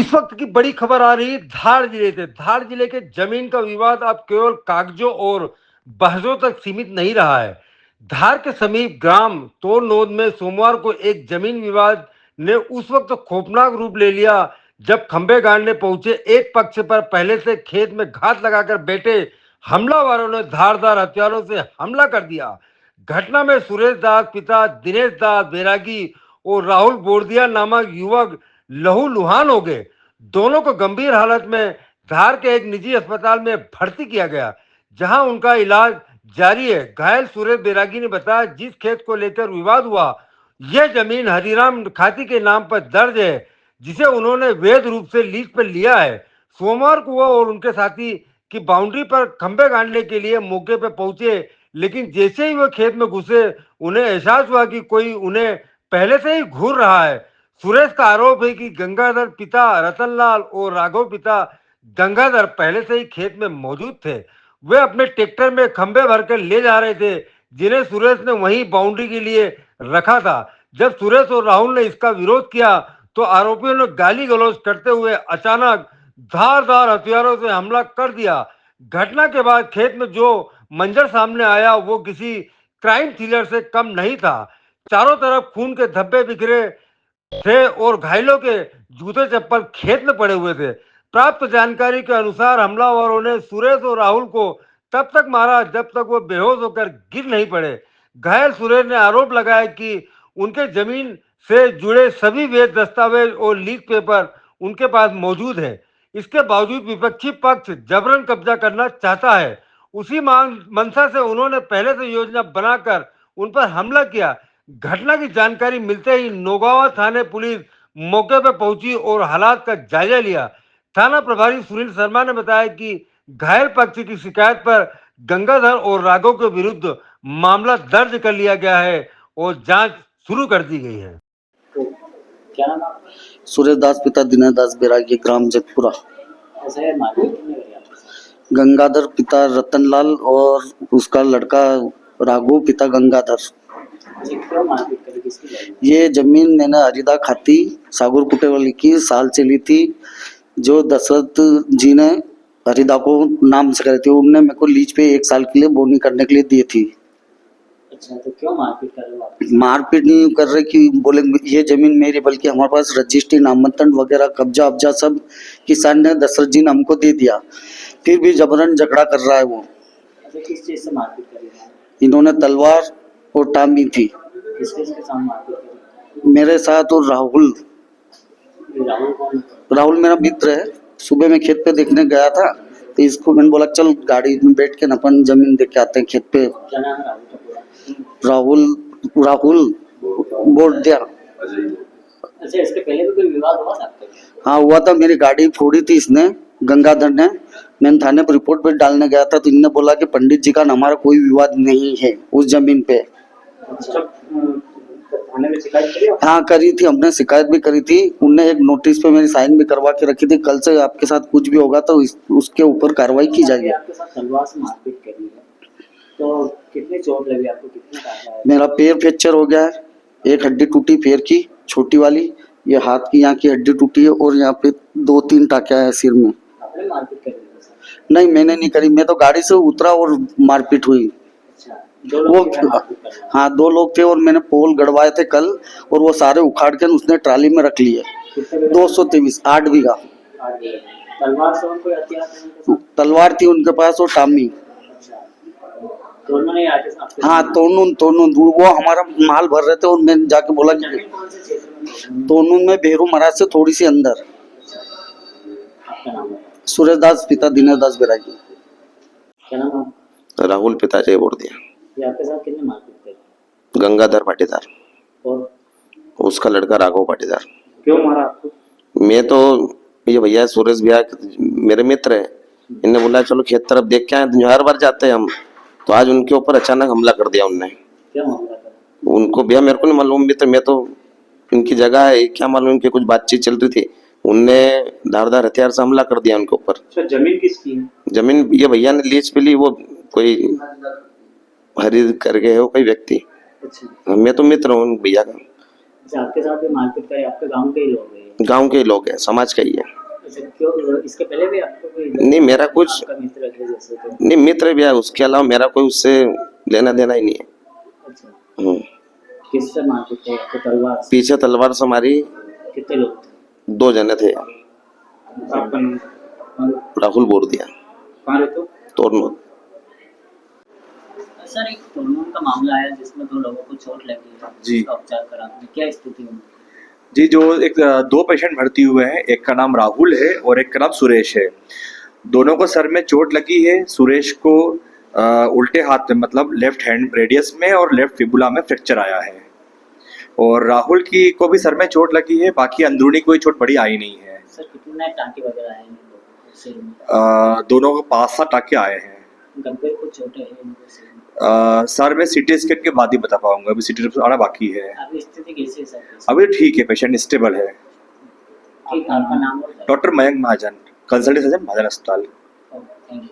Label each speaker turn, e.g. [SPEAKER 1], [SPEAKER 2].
[SPEAKER 1] इस वक्त की बड़ी खबर आ रही है धार जिले से। धार जिले के जमीन का विवाद अब केवल कागजों और बहसों तक सीमित नहीं रहा है। धार के समीप ग्राम तोरनोद में सोमवार को एक जमीन विवाद ने उस वक्त खौफनाक रूप ले लिया जब खंबे गाड़ने पहुंचे एक पक्ष पर पहले से खेत में घात लगाकर बैठे हमलावरों ने धारदार हथियारों से हमला कर दिया। घटना में सुरेश दास पिता दिनेश दास बैरागी और राहुल बोरदिया नामक युवक लहूलुहान हो गए। दोनों को गंभीर हालत में धार के एक निजी अस्पताल में भर्ती किया गया, जहां उनका इलाज जारी है। घायल सुरेश बैरागी ने बताया, जिस खेत को लेकर विवाद हुआ, यह जमीन हरिराम खाती के नाम पर दर्ज है, जिसे उन्होंने वैध रूप से लीज पर लिया है। सोमवार को वह और उनके साथी की बाउंड्री पर खंबे गाड़ने के लिए मौके पर पहुंचे, लेकिन जैसे ही वह खेत में घुसे, उन्हें एहसास हुआ कि कोई उन्हें पहले से ही घूर रहा है। सुरेश का आरोप है कि गंगाधर पिता रतनलाल और राघव पिता गंगाधर पहले से ही खेत में मौजूद थे। वे अपने ट्रैक्टर में खंबे भरकर ले जा रहे थे, जिन्हें सुरेश ने वहीं बाउंड्री के लिए रखा था। जब सुरेश और राहुल ने इसका विरोध किया तो आरोपियों ने गाली गलौज करते हुए अचानक धारदार हथियारों से हमला कर दिया। घटना के बाद खेत में जो मंजर सामने आया वो किसी क्राइम थ्रिलर से कम नहीं था। चारों तरफ खून के धब्बे बिखरे थे और घायलों के जूते चप्पल खेत में पड़े हुए थे। प्राप्त जानकारी के अनुसार हमलावरों ने सुरेश और राहुल को तब तक मारा जब तक वो बेहोश होकर गिर नहीं पड़े। घायल सुरेश ने आरोप लगाया कि उनके जमीन से जुड़े सभी वैध दस्तावेज और लीज पेपर उनके पास मौजूद है। इसके बावजूद विपक्षी पक्ष जबरन कब्जा करना चाहता है। उसी मांग मंशा से उन्होंने पहले से योजना बनाकर उन पर हमला किया। घटना की जानकारी मिलते ही नौगांवा थाने पुलिस मौके पर पहुंची और हालात का जायजा लिया। थाना प्रभारी सुनील शर्मा ने बताया कि घायल पक्ष की शिकायत पर गंगाधर और राघव के विरुद्ध मामला दर्ज कर लिया गया है और जांच शुरू कर दी गई है।
[SPEAKER 2] तो क्या नाम आपका?
[SPEAKER 3] सुरेश दास पिता दिनेश दास बैरागी ग्राम जगपुरा।
[SPEAKER 2] ऐसा है मारपीट कितने करी आपके साथ?
[SPEAKER 3] गंगाधर पिता रतनलाल और उसका लड़का राघव पिता गंगाधर।
[SPEAKER 2] जी, क्यों मारपीट करी, किसकी लड़ी?
[SPEAKER 3] ये जमीन मैंने हरिदा खाती सागुर कुटेवाली की साल चली थी, जो दशरथ जी ने हरिदा को नाम से करी थी। उनने मेरे को लीज पे 1 साल के लिए बोनी करने के लिए दी थी।
[SPEAKER 2] अच्छा, तो क्यों मारपीट कर रहे हो आप?
[SPEAKER 3] मारपीट नहीं कर रहे कि बोले ये जमीन मेरी, बल्कि हमारे पास रजिस्ट्री नामांकन वगैरह कब्जा अब्जा सब किसान ने दशरथ जी ने हमको दे दिया, फिर भी जबरन झगड़ा कर रहा है वो।
[SPEAKER 2] अच्छा, किस चीज से मारपीट करी है?
[SPEAKER 3] इन्होंने तलवार और टांगी थी।
[SPEAKER 2] किसके साथ मारपीट करी?
[SPEAKER 3] मेरे साथ और राहुल।
[SPEAKER 2] ये राहुल कौन है?
[SPEAKER 3] राहुल मेरा मित्र है। सुबह मैं खेत पे देखने गया था तो इसको मैंने बोला चल गाड़ी में बैठ के अपन जमीन देख के आते हैं खेत पे।
[SPEAKER 2] क्या नाम है राहुल का पूरा?
[SPEAKER 3] राहुल राहुल बोरदिया।
[SPEAKER 2] अच्छा, इसके पहले भी कोई विवाद हुआ था आपका?
[SPEAKER 3] हाँ हुआ था, मेरी गाड़ी फोड़ी थी इसने, गंगाधर ने। मैंने थाने पर रिपोर्ट पे डालने गया था तो इनने बोला कि पंडित जी का हमारा कोई विवाद नहीं है उस जमीन पे।
[SPEAKER 2] अच्छा, थाने में शिकायत करी आपने?
[SPEAKER 3] हाँ करी थी, हमने शिकायत भी करी थी। उनने एक नोटिस पे मेरी साइन भी करवा के रखी थी, कल से आपके साथ कुछ भी होगा तो उसके ऊपर कार्रवाई की जाएगी।
[SPEAKER 2] आपके साथ तलवार से मारपीट करी है, तो कितनी चोट लगी आपको, कितने काटा है?
[SPEAKER 3] मेरा पैर फ्रैक्चर हो गया है, एक हड्डी टूटी पैर की छोटी वाली, ये हाथ की यहाँ की हड्डी टूटी है और यहाँ पे 2-3 टाँकियाँ है सिर में।
[SPEAKER 2] आपने मारपीट करी है?
[SPEAKER 3] नहीं मैंने नहीं करी, मैं तो गाड़ी से उतरा और मारपीट हुई।
[SPEAKER 2] अच्छा, दो लोग थे मारपीट करने वाले?
[SPEAKER 3] हाँ 2 लोग थे और मैंने पोल गड़वाए थे कल और वो सारे उखाड़ के उसने ट्राली में रख लिए।
[SPEAKER 2] कितने बीघा?
[SPEAKER 3] 223 8 बीघा।
[SPEAKER 2] 8 बीघा। तलवार से उनको हथियार थे उनके साथ?
[SPEAKER 3] तलवार थी उनके पास और टामी।
[SPEAKER 2] अच्छा, दोनों ने आके आपके
[SPEAKER 3] हाँ
[SPEAKER 2] साथ?
[SPEAKER 3] तोनून वो हमारा माल भर रहे थे और मैंने जाके बोला कि
[SPEAKER 2] जमीन कौन से क्षेत्र में थी?
[SPEAKER 3] तोनून में बेरू महाराज से थोड़ी सी अंदर।
[SPEAKER 2] आपका नाम है?
[SPEAKER 3] सुरेश दास पिता दिनेश दास बैरागी।
[SPEAKER 2] क्या नाम है?
[SPEAKER 4] राहुल पिता जय बोरदिया।
[SPEAKER 2] ये आपके साथ कितने मारपीट करी?
[SPEAKER 4] गंगाधर पाटीदार,
[SPEAKER 2] और
[SPEAKER 4] उसका लड़का राघव पाटीदार।
[SPEAKER 2] क्यों मारा आपको?
[SPEAKER 4] मैं तो ये भैया सुरेश भैया मेरे मित्र है, इन्हें बोला चलो खेत तरफ देख के आए, तो हर बार जाते हैं हम, तो आज उनके ऊपर अचानक हमला कर दिया उनने।
[SPEAKER 2] क्या मामला था?
[SPEAKER 4] उनको भैया मेरे को नहीं मालूम, मित्र मैं तो इनकी जगह है क्या मालूम, इनकी कुछ बातचीत चल रही थी, उनने धारदार हथियार से हमला कर दिया उनके ऊपर।
[SPEAKER 2] अच्छा, जमीन किसकी है?
[SPEAKER 4] जमीन ये भैया ने लीज पे ली, वो कोई हरी करके है वो कोई व्यक्ति।
[SPEAKER 2] अच्छा,
[SPEAKER 4] मैं तो मित्र हूँ भैया का।
[SPEAKER 2] अच्छा, आपके साथ भी मारपीट करी, आपके गांव के ही लोग हैं ये?
[SPEAKER 4] गांव के ही लोग हैं, समाज का ही है।
[SPEAKER 2] अच्छा, क्यों इसके पहले भी आपको कोई
[SPEAKER 4] नहीं, मेरा कुछ
[SPEAKER 2] आपका मित्र है जैसे तो?
[SPEAKER 4] नहीं, मित्र भी है, उसके अलावा मेरा कोई उससे लेना देना ही नहीं है।
[SPEAKER 2] अच्छा,
[SPEAKER 4] हम्म।
[SPEAKER 2] किससे मारते थे आपको? तलवार से?
[SPEAKER 4] पीछे तलवार से हमारी
[SPEAKER 2] कितने लोग थे?
[SPEAKER 4] 2 जने थे।
[SPEAKER 2] आपका नाम?
[SPEAKER 4] राहुल बोल दिया,
[SPEAKER 2] कहाँ रहते हो?
[SPEAKER 4] तोरनोद।
[SPEAKER 2] सर, एक टूर्नामेंट का मामला आया जिसमें 2 लोगों को चोट लगी है,
[SPEAKER 5] जी।
[SPEAKER 2] उसका उपचार करा आपने, क्या स्थिति है उनकी?
[SPEAKER 5] जी, जो एक 2 पेशेंट भर्ती हुए हैं, एक का नाम राहुल है और एक का नाम सुरेश है। दोनों को सर में चोट लगी है। सुरेश को उल्टे हाथ में, मतलब लेफ्ट हैंड रेडियस में और लेफ्ट फिबुला में फ्रैक्चर आया है, और राहुल की को भी सर में चोट लगी है। बाकी अंदरूनी कोई चोट बड़ी आई नहीं है।
[SPEAKER 2] सर, कितने टाँके वगैरह आए हैं इन लोगों को सिर में?
[SPEAKER 5] दोनों को 5-7 टाँके आए हैं।
[SPEAKER 2] गंभीर कुछ चोटें हैं इनको सिर में?
[SPEAKER 5] सर मैं सीटी स्कैन के बाद ही बता पाऊंगा, अभी सीटी स्कैन आना बाकी है।
[SPEAKER 2] अभी स्थिति कैसी है सर?
[SPEAKER 5] अभी ठीक है, पेशेंट स्टेबल है।
[SPEAKER 2] ठीक, आपका नाम और?
[SPEAKER 5] डॉक्टर मयंक महाजन, कंसल्टेंट सर्जन, महाजन अस्पताल।
[SPEAKER 2] Thank you.